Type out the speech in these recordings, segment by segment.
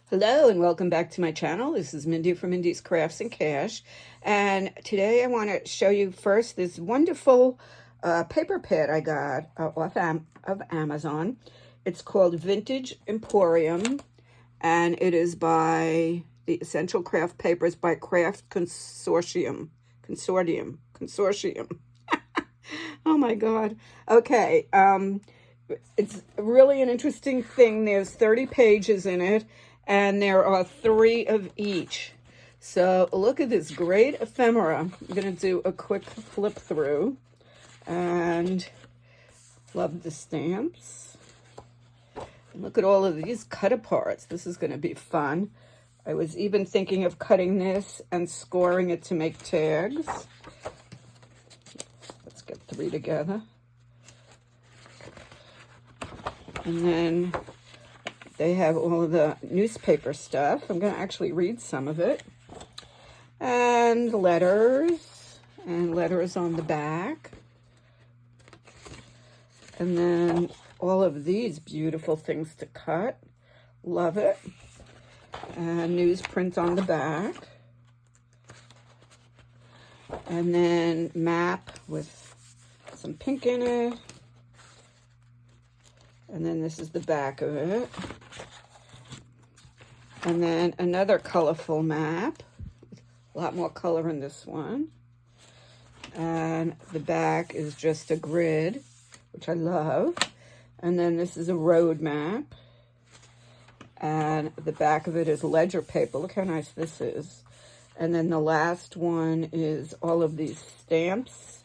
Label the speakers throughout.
Speaker 1: Hello and welcome back to my channel. This is Mindy from Mindy's Crafts and Cash, and today I want to show you first this wonderful paper pad I got off of Amazon. It's called Vintage Emporium, and it is by the Essential Craft Papers by Craft Consortium. Oh my God. Okay. It's really an interesting thing. There's 30 pages in it, and there are 3 of each. So look at this great ephemera. I'm going to do a quick flip through, and love the stamps. And look at all of these cut aparts. This is going to be fun. I was even thinking of cutting this and scoring it to make tags. Let's get 3 together. And then they have all of the newspaper stuff. I'm going to actually read some of it. And letters on the back. And then all of these beautiful things to cut. Love it. And newsprint on the back. And then map with some pink in it. And then this is the back of it. And then another colorful map. A lot more color in this one. And the back is just a grid, which I love. And then this is a road map. And the back of it is ledger paper. Look how nice this is. And then the last one is all of these stamps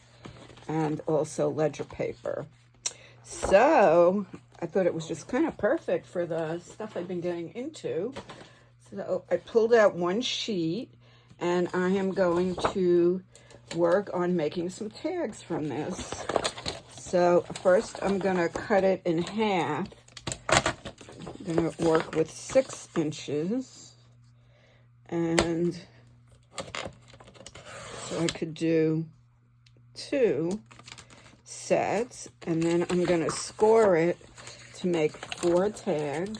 Speaker 1: and also ledger paper. So I thought it was just kind of perfect for the stuff I've been getting into. So I pulled out one sheet, and I am going to work on making some tags from this. So first I'm going to cut it in half. I'm going to work with 6 inches. And so I could do 2 sets, and then I'm going to score it to make 4 tags.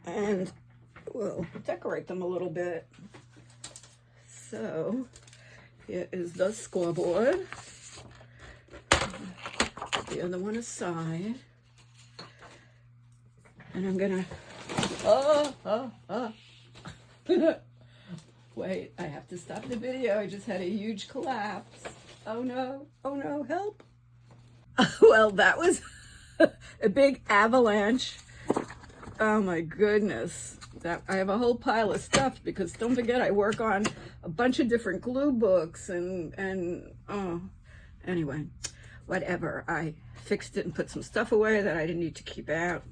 Speaker 1: And we'll decorate them a little bit. So here is the scoreboard. The other one aside. And I'm gonna wait, I have to stop the video. I just had a huge collapse. Oh no, help. Well, that was a big avalanche. Oh my goodness. I have a whole pile of stuff because don't forget I work on a bunch of different glue books and oh, anyway, whatever. I fixed it and put some stuff away that I didn't need to keep out.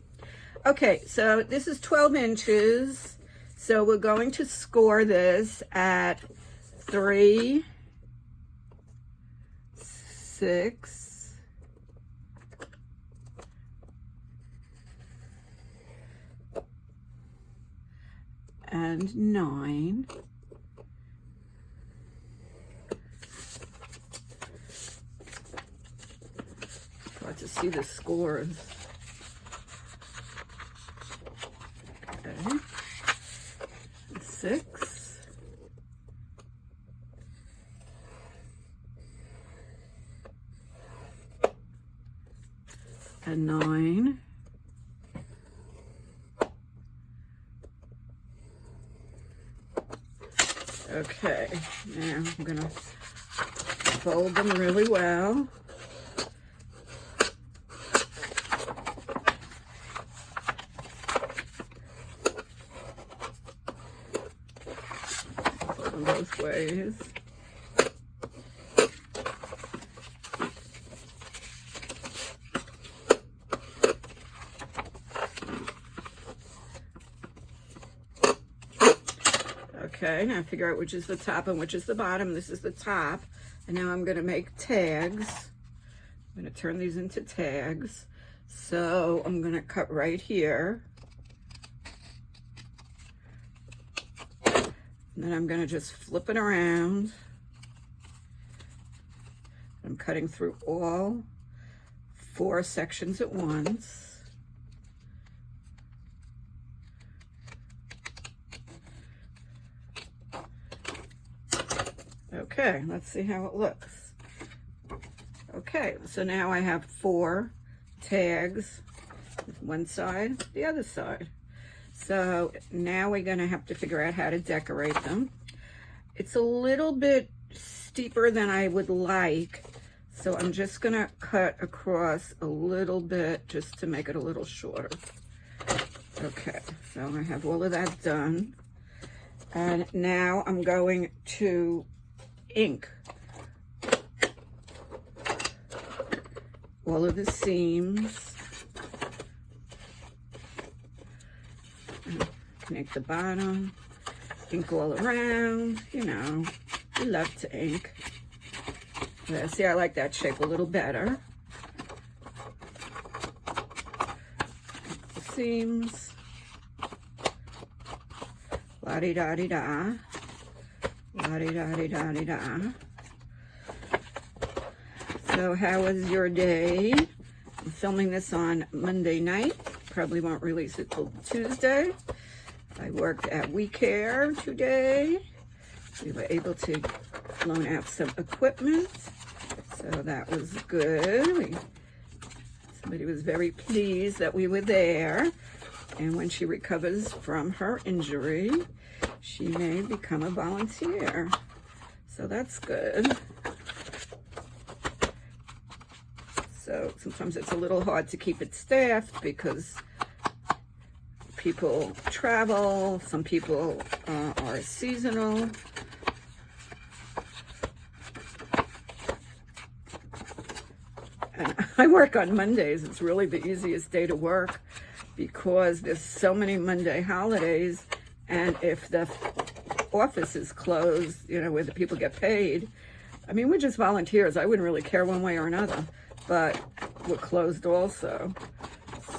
Speaker 1: Okay, so this is 12 inches. So we're going to score this at 3, 6, and 9. Got to see the scores. Okay. 6. And 9. Okay, now I'm gonna fold them really well. Fold them both ways. Okay, now figure out which is the top and which is the bottom. This is the top. And now I'm going to make tags. I'm going to turn these into tags. So I'm going to cut right here. And then I'm going to just flip it around. I'm cutting through all 4 sections at once. Okay, let's see how it looks. Okay, so now I have 4 tags, one side, the other side. So now we're gonna have to figure out how to decorate them. It's a little bit steeper than I would like, so I'm just gonna cut across a little bit just to make it a little shorter. Okay, so I have all of that done. And now I'm going to ink all of the seams. Connect the bottom, ink all around, you know, we love to ink. Yeah, see, I like that shape a little better. The seams. La-di-da-di-da. La-di-da-di-da-di-da. So how was your day? I'm filming this on Monday night. Probably won't release it till Tuesday. I worked at We Care today. We were able to loan out some equipment, so that was good. Somebody was very pleased that we were there, and when she recovers from her injury, she may become a volunteer, so that's good. So sometimes it's a little hard to keep it staffed because people travel, some people are seasonal. And I work on Mondays. It's really the easiest day to work because there's so many Monday holidays, and if the office is closed, you know, where the people get paid, I mean, we're just volunteers. I wouldn't really care one way or another, but we're closed also.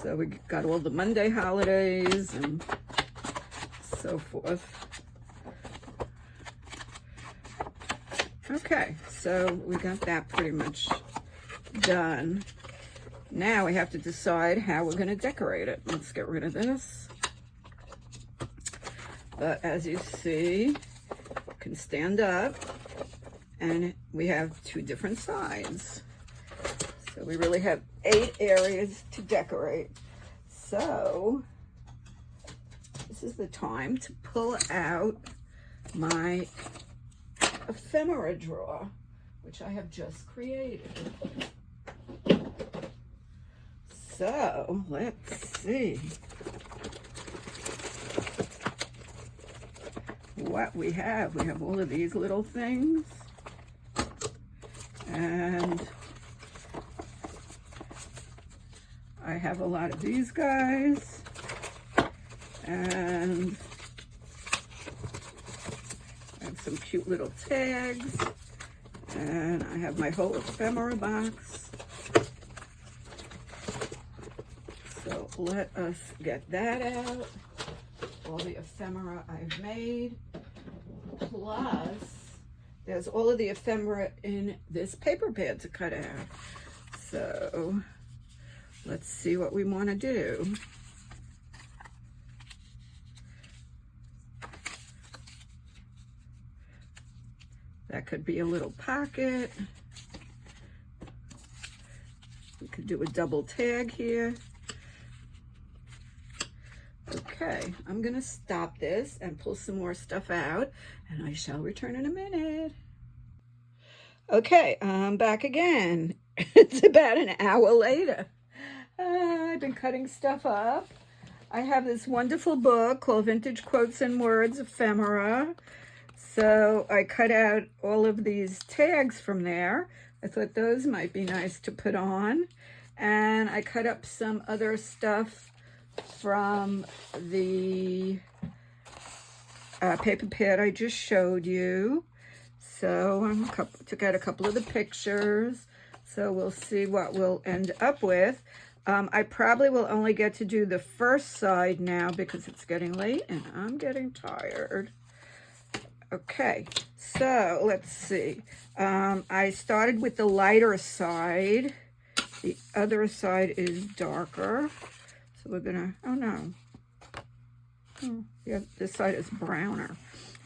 Speaker 1: So we got all the Monday holidays and so forth. Okay, so we got that pretty much done. Now we have to decide how we're going to decorate it. Let's get rid of this. But as you see, you can stand up, and we have 2 different sides. So we really have 8 areas to decorate. So this is the time to pull out my ephemera drawer, which I have just created. So let's see what we have. We have all of these little things, and I have a lot of these guys, and I have some cute little tags, and I have my whole ephemera box. So let us get that out. All the ephemera I've made. Plus, there's all of the ephemera in this paper pad to cut out. So let's see what we want to do. That could be a little pocket. We could do a double tag here. Okay, I'm gonna stop this and pull some more stuff out, and I shall return in a minute. Okay, I'm back again. It's about an hour later. I've been cutting stuff up. I have this wonderful book called Vintage Quotes and Words, Ephemera. So I cut out all of these tags from there. I thought those might be nice to put on. And I cut up some other stuff from the paper pad I just showed you. So I took out a couple of the pictures. So we'll see what we'll end up with. I probably will only get to do the first side now because it's getting late and I'm getting tired. Okay, so let's see. I started with the lighter side. The other side is darker. So we're gonna, oh no. Oh, yeah, this side is browner.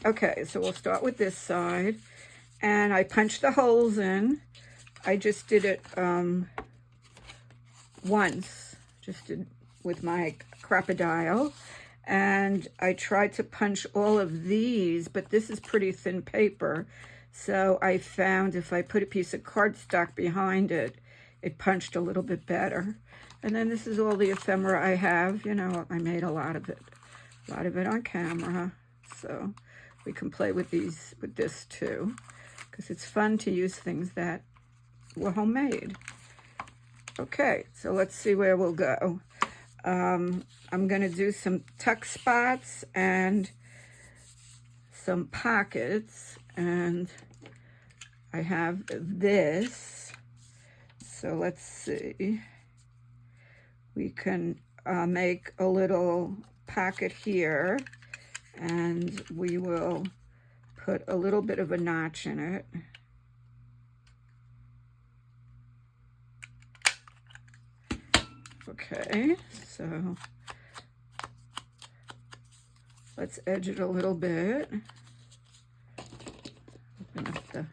Speaker 1: Okay, so we'll start with this side. And I punched the holes in. I just did it once, just did with my crocodile. And I tried to punch all of these, but this is pretty thin paper. So I found if I put a piece of cardstock behind it, it punched a little bit better. And then this is all the ephemera I have. You know, I made a lot of it on camera. So we can play with this too, because it's fun to use things that were homemade. Okay, so let's see where we'll go. I'm going to do some tuck spots and some pockets, and I have this. So let's see. We can make a little pocket here, and we will put a little bit of a notch in it. Okay, so let's edge it a little bit. Open up the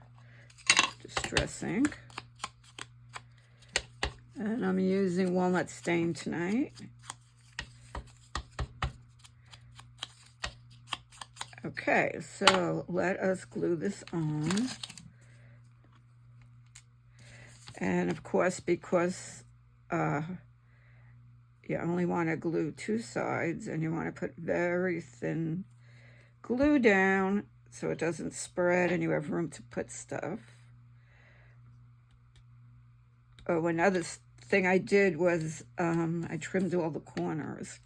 Speaker 1: distress ink. And I'm using walnut stain tonight. Okay, so let us glue this on. And of course, because you only want to glue two sides, and you want to put very thin glue down so it doesn't spread and you have room to put stuff. Oh, another thing I did was I trimmed all the corners.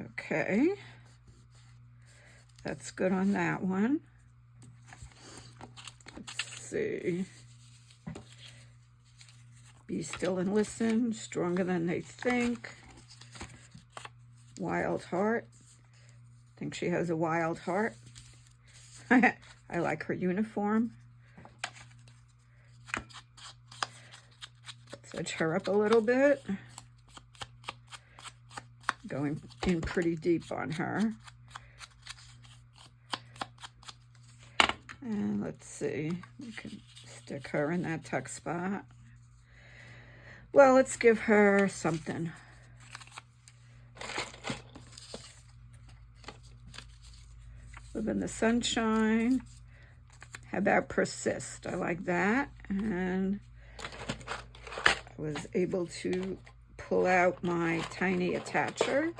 Speaker 1: Okay, that's good on that one. Let's see. Be still and listen, stronger than they think. Wild heart. Think she has a wild heart. I like her uniform. Let's edge her up a little bit. Going in pretty deep on her. And let's see, we can stick her in that tuck spot. Well, let's give her something. Live in the sunshine. How about persist? I like that. And I was able to pull out my tiny attacher.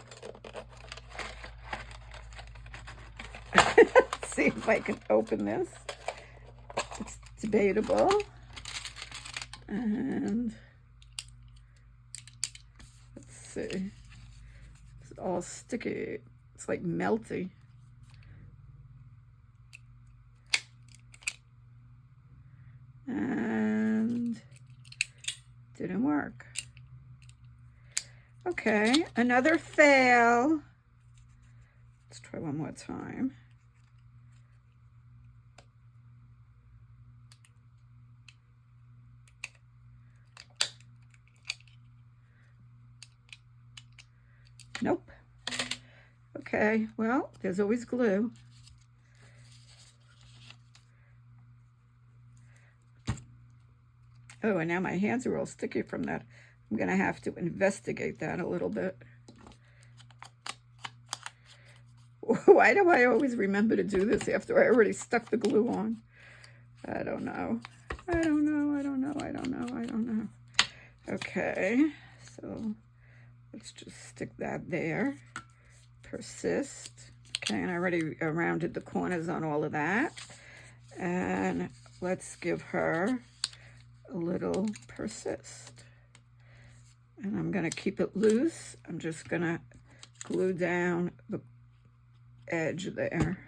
Speaker 1: See if I can open this. It's debatable. And let's see. It's all sticky. It's like melty. And didn't work. Okay, another fail. Let's try one more time. Nope. Okay, well, there's always glue. Oh, and now my hands are all sticky from that. I'm going to have to investigate that a little bit. Why do I always remember to do this after I already stuck the glue on? I don't know. I don't know. I don't know. I don't know. I don't know. Okay, so let's just stick that there. Persist. Okay, and I already rounded the corners on all of that. And let's give her a little persist. And I'm going to keep it loose. I'm just going to glue down the edge there.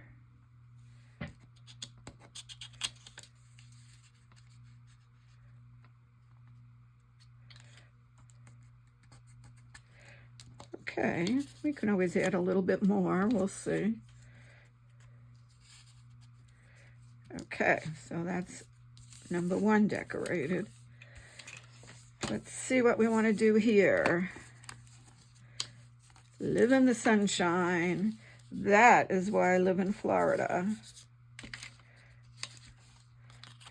Speaker 1: Okay, we can always add a little bit more. We'll see. Okay, so that's number one decorated. Let's see what we want to do here. Live in the sunshine. That is why I live in Florida.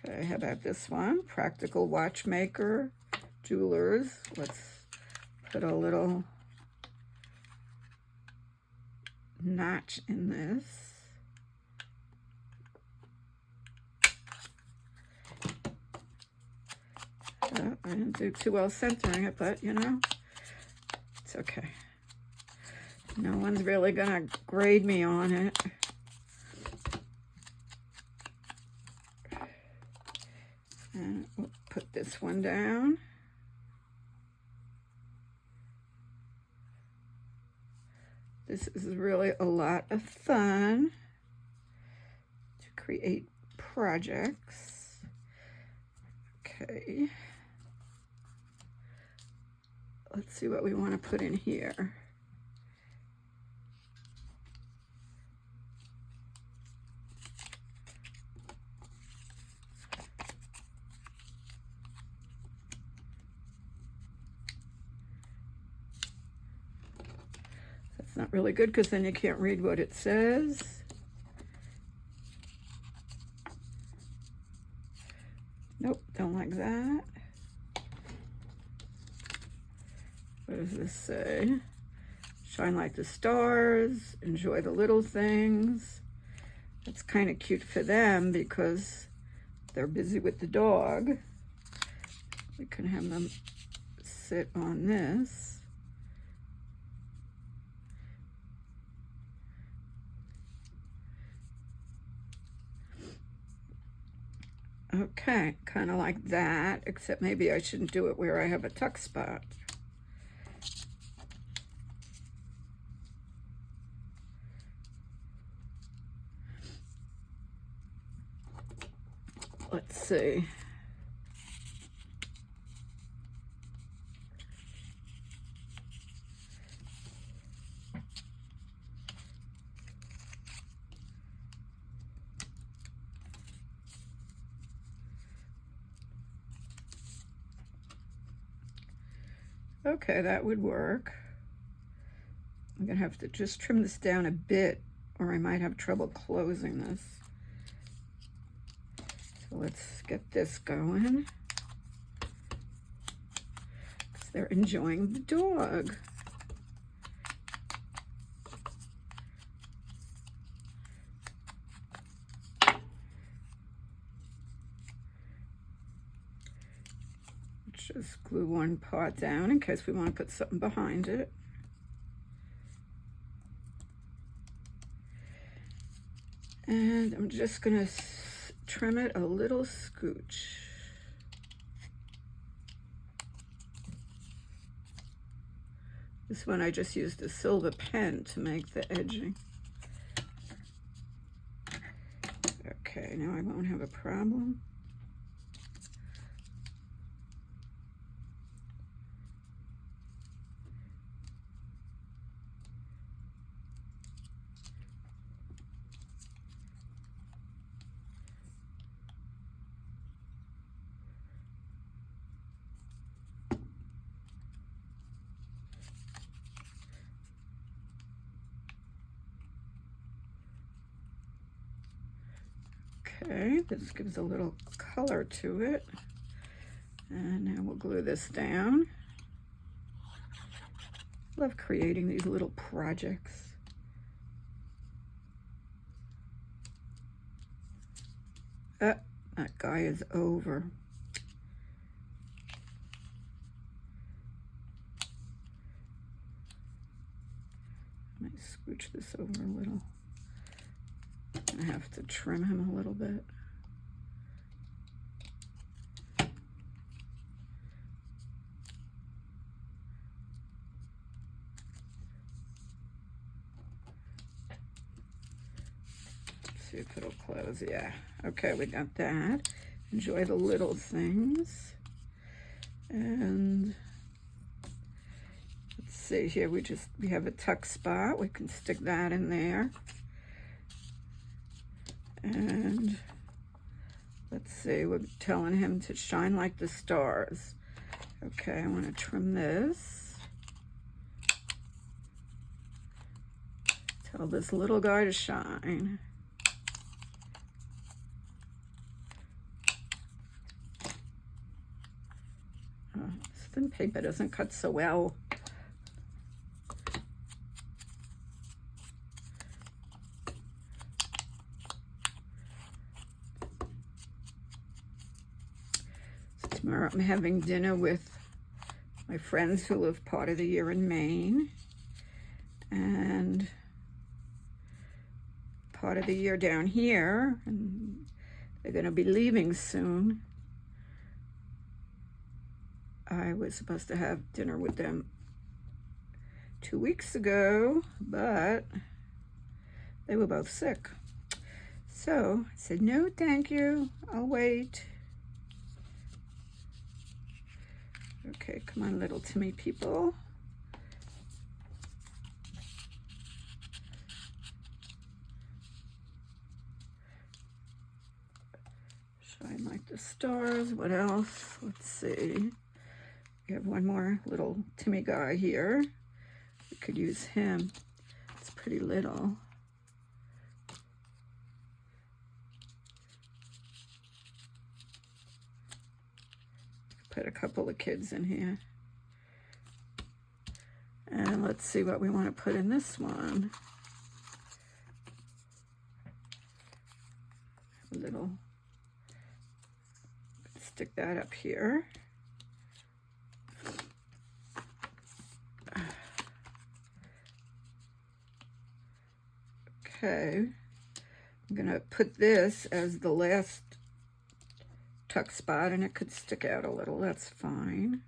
Speaker 1: Okay, how about this one? Practical watchmaker, jewelers. Let's put a little notch in this. I didn't do too well centering it, but you know, it's okay. No one's really gonna grade me on it. And we'll put this one down. This is really a lot of fun to create projects. Okay. Let's see what we want to put in here. That's not really good because then you can't read what it says. Nope, don't like that. What does this say? Shine like the stars, enjoy the little things. That's kind of cute for them because they're busy with the dog. We can have them sit on this. Okay, kind of like that, except maybe I shouldn't do it where I have a tuck spot. Let's see. Okay, that would work. I'm gonna have to just trim this down a bit or I might have trouble closing this. So let's get this going. Because they're enjoying the dog. Just glue one part down in case we want to put something behind it. And I'm just going to trim it a little scooch. This one I just used a silver pen to make the edging. Okay, now I won't have a problem. Okay, this gives a little color to it. And now we'll glue this down. Love creating these little projects. That guy is over. I might scooch this over a little. I have to trim him a little bit. Let's see if it'll close. Yeah. Okay, we got that. Enjoy the little things. And let's see here. We have a tuck spot. We can stick that in there. And let's see, we're telling him to shine like the stars. Okay, I want to trim this. Tell this little guy to shine. This thin paper doesn't cut so well. So tomorrow I'm having dinner with my friends who live part of the year in Maine and part of the year down here, and they're going to be leaving soon. I was supposed to have dinner with them 2 weeks ago, but they were both sick. So I said, no, thank you, I'll wait. Okay, come on, little Timmy people. Shine like the stars. What else? Let's see. We have one more little Timmy guy here. We could use him. It's pretty little. Put a couple of kids in here. And let's see what we want to put in this one. A little, stick that up here. Okay, I'm gonna put this as the last tuck spot, and it could stick out a little, that's fine.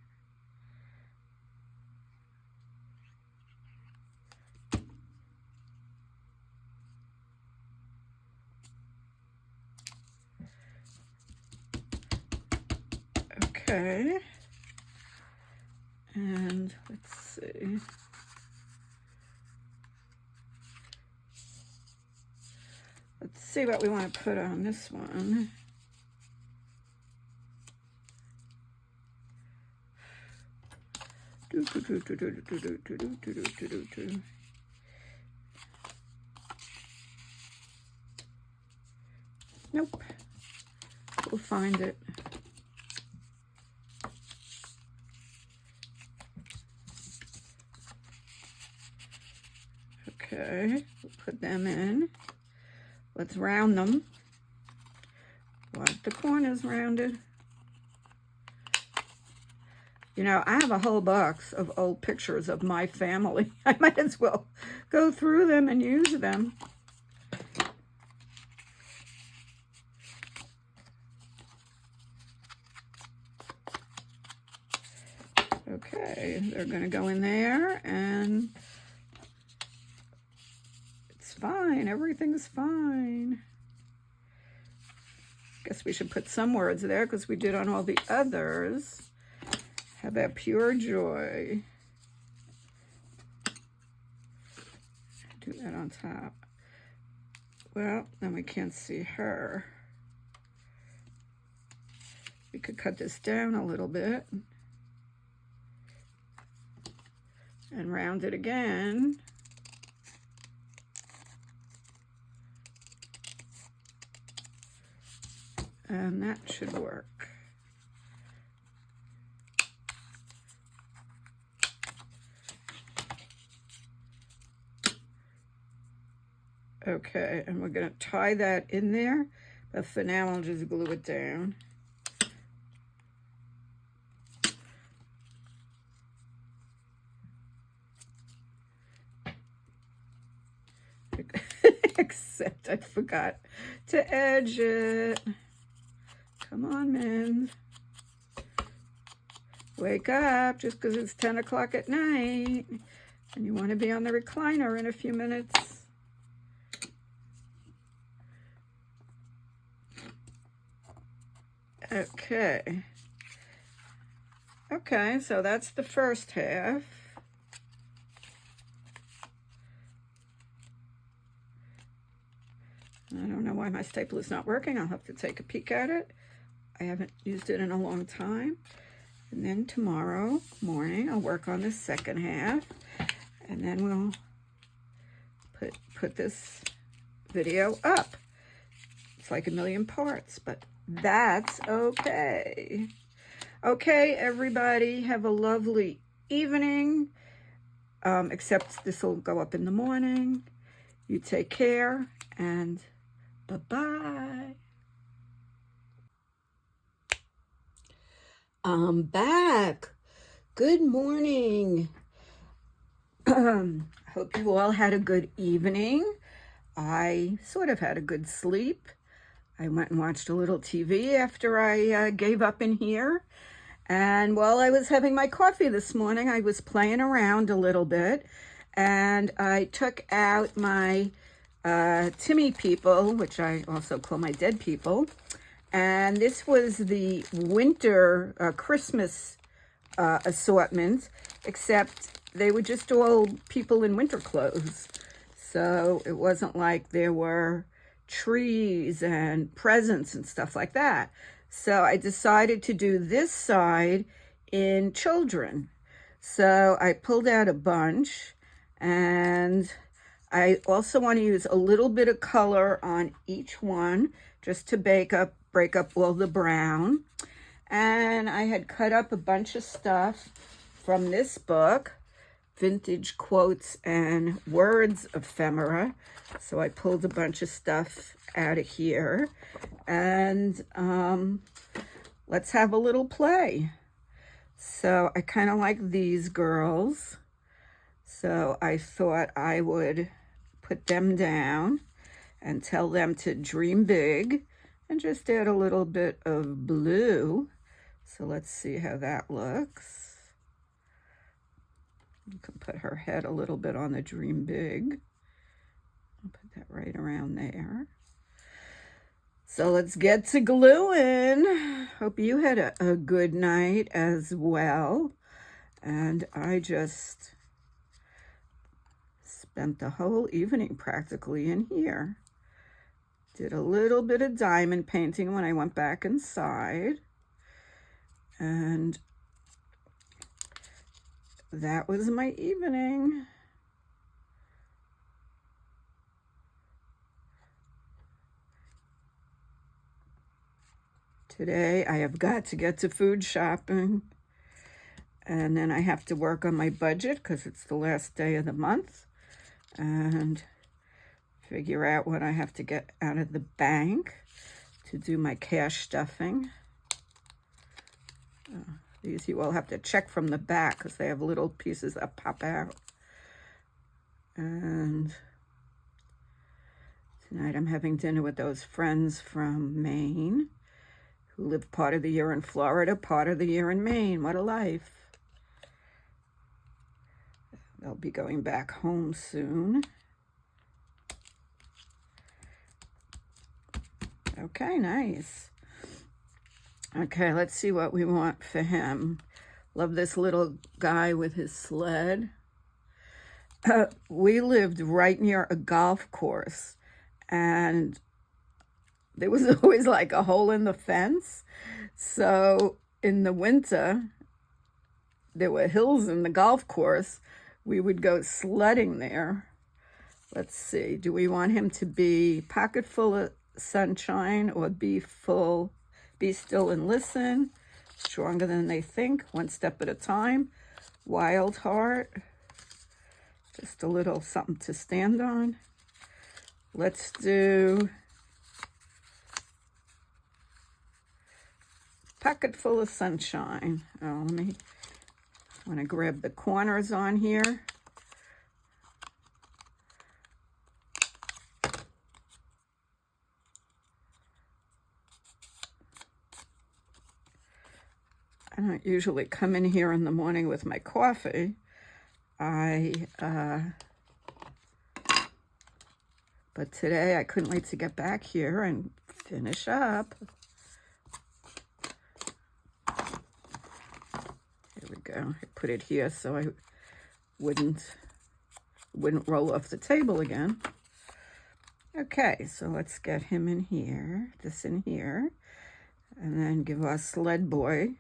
Speaker 1: Okay, and let's see. Let's see what we want to put on this one. Nope. We'll find it. Okay, we'll put them in. Let's round them. Want the corners rounded. You know, I have a whole box of old pictures of my family. I might as well go through them and use them. Okay, they're going to go in there, and it's fine. Everything's fine. Guess we should put some words there because we did on all the others. How about pure joy? Do that on top. Well, then we can't see her. We could cut this down a little bit and round it again. And that should work. Okay, and we're going to tie that in there, but for now I'll just glue it down. Except I forgot to edge it. Come on, men. Wake up just because it's 10 o'clock at night and you want to be on the recliner in a few minutes. Okay. Okay, so that's the first half. I don't know why my stapler's not working. I'll have to take a peek at it. I haven't used it in a long time. And then tomorrow morning, I'll work on the second half. And then we'll put this video up. It's like a million parts, but that's okay. Okay, everybody, have a lovely evening. Except this will go up in the morning. You take care, and bye-bye. I'm back. Good morning. Hope you all had a good evening. I sort of had a good sleep. I went and watched a little TV after I gave up in here. And while I was having my coffee this morning, I was playing around a little bit. And I took out my Timmy people, which I also call my dead people. And this was the winter Christmas assortment, except they were just all people in winter clothes. So it wasn't like there were trees and presents and stuff like that. So I decided to do this side in children. So I pulled out a bunch, and I also want to use a little bit of color on each one just to break up all the brown. And I had cut up a bunch of stuff from this book, Vintage Quotes and Words Ephemera. So I pulled a bunch of stuff out of here, and let's have a little play. So I kind of like these girls, so I thought I would put them down and tell them to dream big, and just add a little bit of blue. So let's see how that looks. You can put her head a little bit on the dream big. I'll put that right around there. So let's get to gluing. Hope you had a good night as well. And I just spent the whole evening practically in here. Did a little bit of diamond painting when I went back inside. And that was my evening. Today I have got to get to food shopping, and then I have to work on my budget because it's the last day of the month, and figure out what I have to get out of the bank to do my cash stuffing. These you all have to check from the back because they have little pieces that pop out. And tonight I'm having dinner with those friends from Maine who live part of the year in Florida, part of the year in Maine. What a life. They'll be going back home soon. Okay, nice. Okay, let's see what we want for him. Love this little guy with his sled. We lived right near a golf course, and there was always like a hole in the fence. So in the winter, there were hills in the golf course. We would go sledding there. Let's see, do we want him to be pocket full of sunshine or be still and listen, stronger than they think, one step at a time, wild heart, just a little something to stand on. Let's do pocket full of sunshine. Oh, I want to grab the corners on here. I don't usually come in here in the morning with my coffee. But today I couldn't wait to get back here and finish up. Here we go. I put it here so I wouldn't roll off the table again. Okay, so let's get him in here, this in here, and then give our sled boy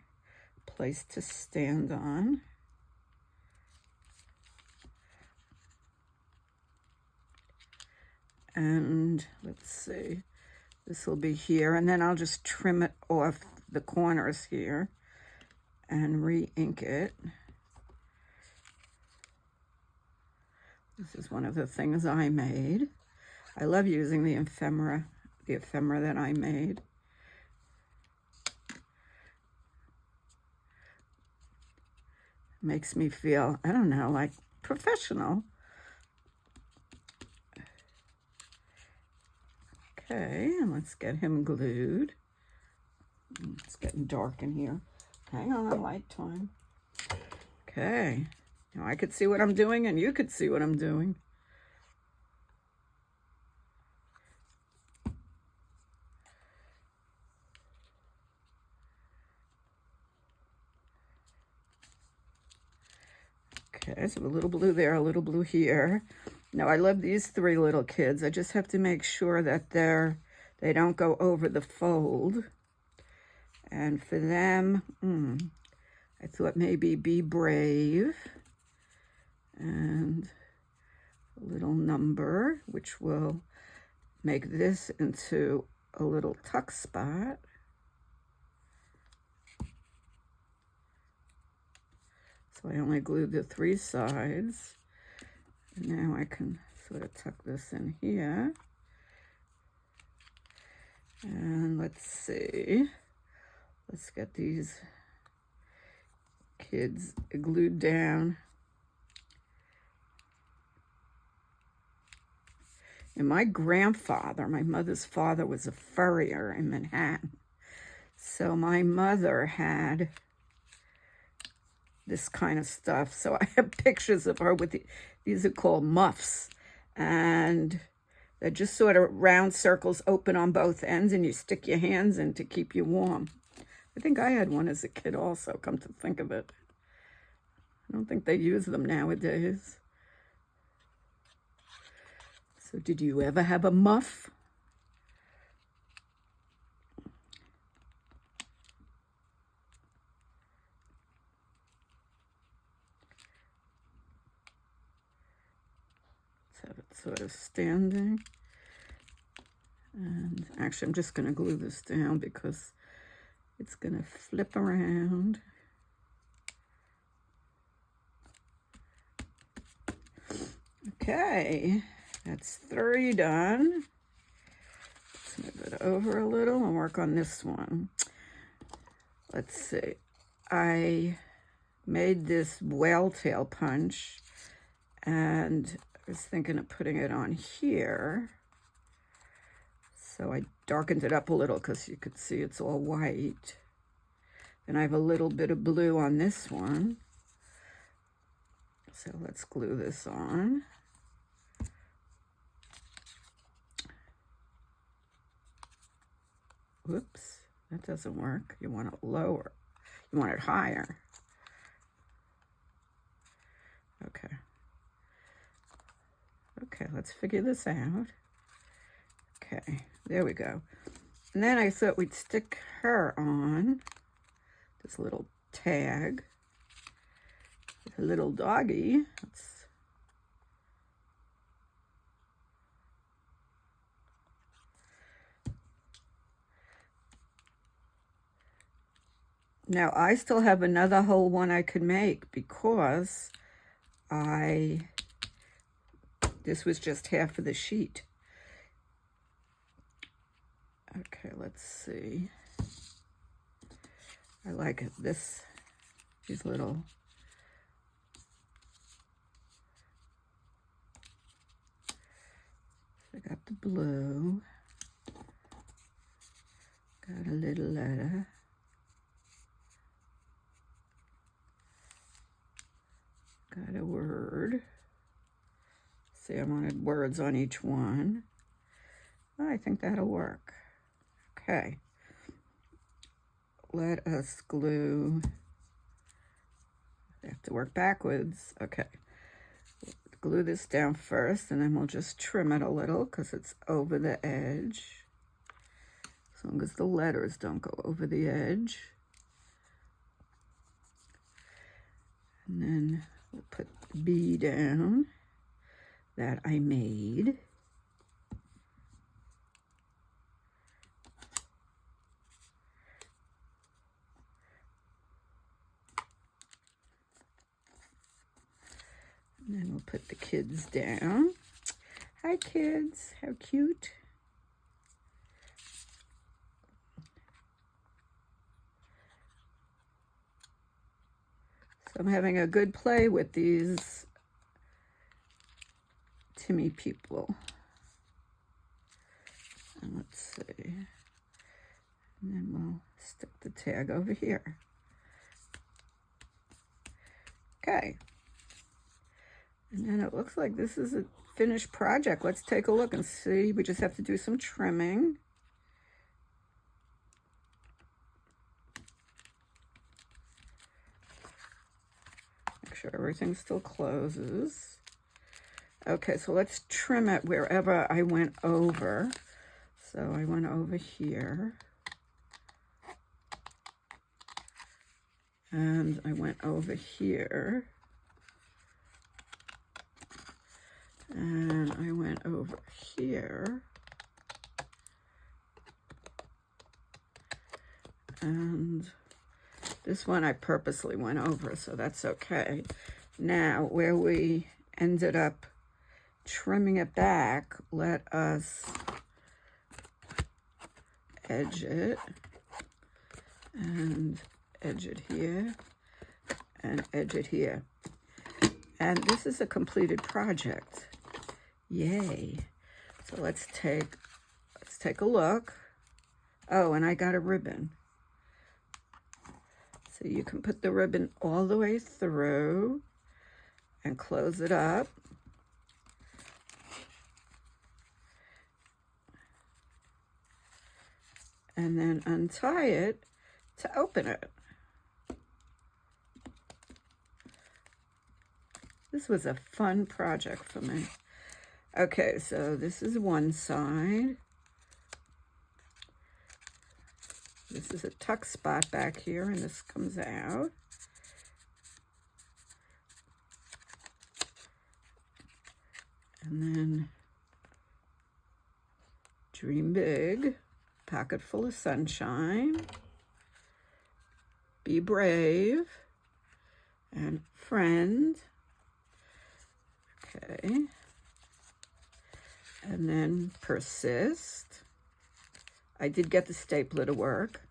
Speaker 1: place to stand on. And let's see, this will be here, and then I'll just trim it off the corners here and re-ink it. This is one of the things I made. I love using the ephemera that I made. Makes me feel, I don't know, like professional. Okay, and let's get him glued. It's getting dark in here. Hang on, light time. Okay, now I could see what I'm doing and you could see what I'm doing. Okay, so a little blue there, a little blue here. Now I love these three little kids. I just have to make sure that they don't go over the fold. And for them, I thought maybe be brave. And a little number, which will make this into a little tuck spot. So I only glued the three sides. And now I can sort of tuck this in here. And let's see. Let's get these kids glued down. And my grandfather, my mother's father, was a furrier in Manhattan. So my mother had this kind of stuff. So I have pictures of her with these are called muffs. And they're just sort of round circles open on both ends, and you stick your hands in to keep you warm. I think I had one as a kid also, come to think of it. I don't think they use them nowadays. So did you ever have a muff? Let's have it sort of standing. And actually, I'm just going to glue this down because it's going to flip around. Okay, that's 3 done. Let's move it over a little and work on this one. Let's see. I made this whale tail punch, and I was thinking of putting it on here. So I darkened it up a little because you could see it's all white. And I have a little bit of blue on this one. So let's glue this on. Whoops, that doesn't work. You want it lower. You want it higher. Okay. Okay, let's figure this out. Okay, there we go. And then I thought we'd stick her on this little tag. A little doggy. Now I still have another whole one I could make because this was just half of the sheet. Okay, let's see. I like these little I got the blue, got a little letter, got a word. See, I wanted words on each one. I think that'll work. Okay. Let us glue. I have to work backwards. Okay. Glue this down first, and then we'll just trim it a little because it's over the edge. As long as the letters don't go over the edge. And then we'll put the B down that I made. And then we'll put the kids down. Hi, kids. How cute. So I'm having a good play with these Timmy people. And let's see. And then we'll stick the tag over here. Okay. And then it looks like this is a finished project. Let's take a look and see. We just have to do some trimming. Make sure everything still closes. Okay, so let's trim it wherever I went over. So I went over here. And I went over here. And I went over here. And this one I purposely went over, so that's okay. Now, where we ended up trimming it back, let us edge it and edge it here and edge it here. And this is a completed project. Yay. So let's take a look. Oh, and I got a ribbon. So you can put the ribbon all the way through and close it up. And then untie it to open it. This was a fun project for me. Okay, so this is one side. This is a tuck spot back here, and this comes out. And then dream big, pocket full of sunshine, be brave, and friend. Okay. And then persist. I did get the stapler to work.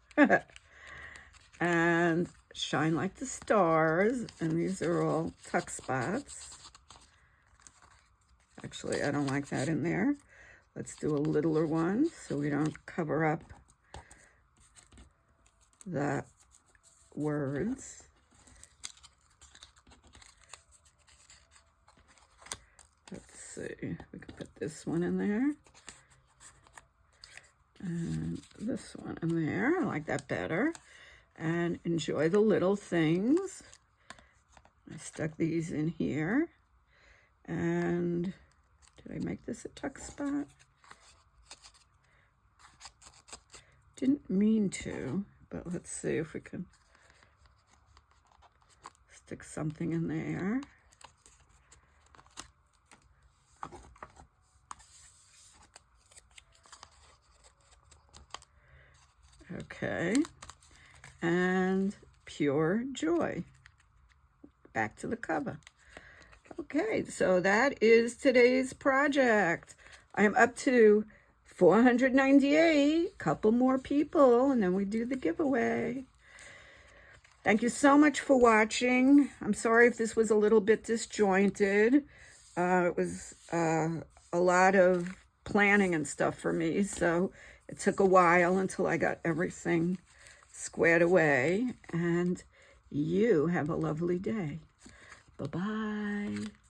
Speaker 1: And shine like the stars. And these are all tuck spots. Actually, I don't like that in there. Let's do a littler one so we don't cover up the words. Let's see, we can put this one in there. And this one in there, I like that better. And enjoy the little things. I stuck these in here. And did I make this a tuck spot? Didn't mean to, but let's see if we can stick something in there. Okay, and pure joy. Back to the cover. Okay, so that is today's project. I am up to 498, couple more people, and then we do the giveaway. Thank you so much for watching. I'm sorry if this was a little bit disjointed. It was a lot of planning and stuff for me, so it took a while until I got everything squared away. And you have a lovely day. Bye-bye.